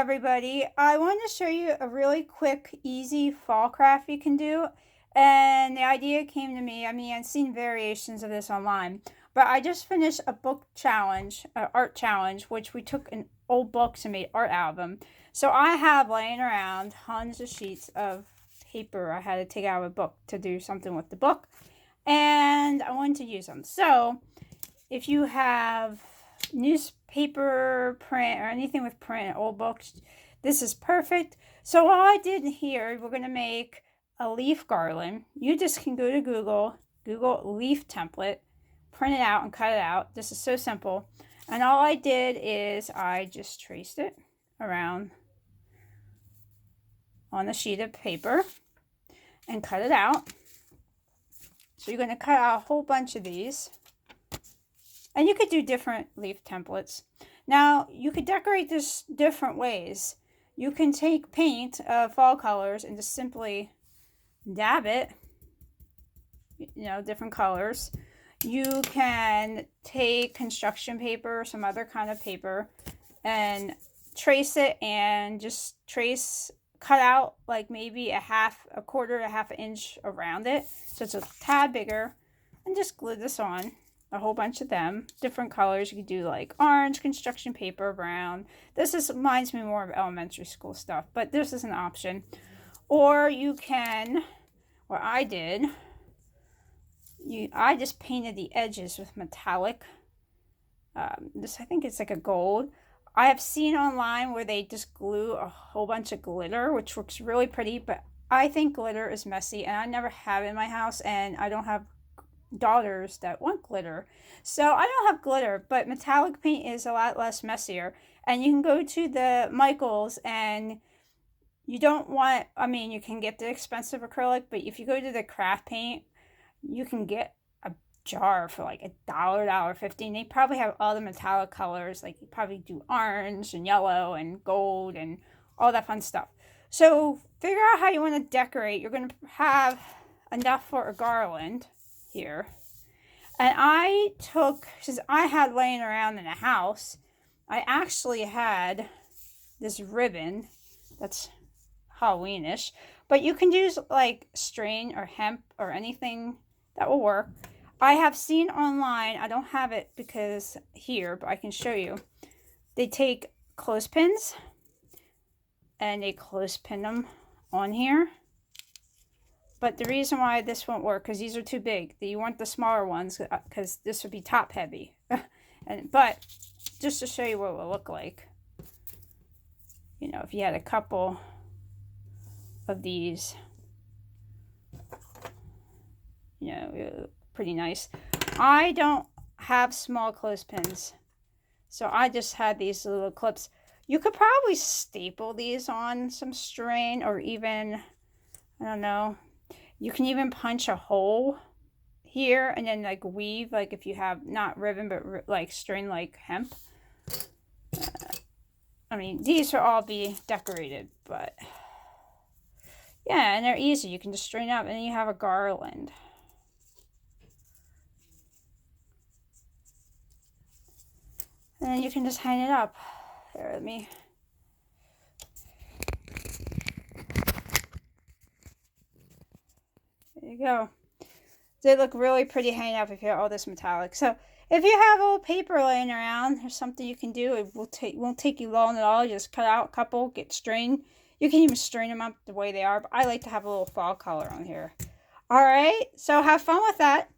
everybody. I wanted to show you a really quick, easy fall craft you can do. And the idea came to me. I mean, I've seen variations of this online. But I just finished a book challenge, an art challenge, which we took an old books and made art out of them. So I have laying around tons of sheets of paper I had to take out of a book to do something with the book. And I wanted to use them. So if you have newspaper, print, or anything with print, old books, this is perfect. So all I did here, we're going to make a leaf garland. You just can go to Google leaf template, print it out and cut it out. This is so simple. And all I did is I just traced it around on a sheet of paper and cut it out. So you're going to cut out a whole bunch of these. And you could do different leaf templates. Now, you could decorate this different ways. You can take paint of fall colors and just simply dab it, different colors. You can take construction paper or some other kind of paper and trace it and just cut out like maybe a quarter to half an inch around it. So it's a tad bigger, and just glue this on. A whole bunch of them, different colors. You could do like orange, construction paper, brown. This reminds me more of elementary school stuff, but this is an option. Or you can, what I did, I just painted the edges with metallic. I think it's like a gold. I have seen online where they just glue a whole bunch of glitter, which looks really pretty, but I think glitter is messy, and I never have it in my house, and I don't have daughters that want glitter, so I don't have glitter, but metallic paint is a lot less messier. And you can go to the Michaels, and you don't want, you can get the expensive acrylic, but if you go to the craft paint, you can get a jar for like $1.50. They probably have all the metallic colors, like you probably do orange and yellow and gold and all that fun stuff. So figure out how you want to decorate. You're going to have enough for a garland here. And I took, since I had laying around in the house, I actually had this ribbon that's Halloweenish, but you can use like string or hemp or anything that will work. I have seen online, I don't have it because here, but I can show you. They take clothespins and they clothespin them on here. But the reason why this won't work, because these are too big. You want the smaller ones, because this would be top heavy. But just to show you what it will look like. If you had a couple of these, pretty nice. I don't have small clothespins, so I just had these little clips. You could probably staple these on some string, or even, I don't know, you can even punch a hole here and then like weave, like if you have not ribbon but like string, like hemp. These will all be decorated, but yeah, and they're easy. You can just string up and then you have a garland. And then you can just hang it up. Here, let me. There you go. They look really pretty hanging up if you have all this metallic. So if you have old paper laying around, there's something you can do. It won't take you long at all. You just cut out a couple, get string. You can even string them up the way they are, but I like to have a little fall color on here. All right, so have fun with that.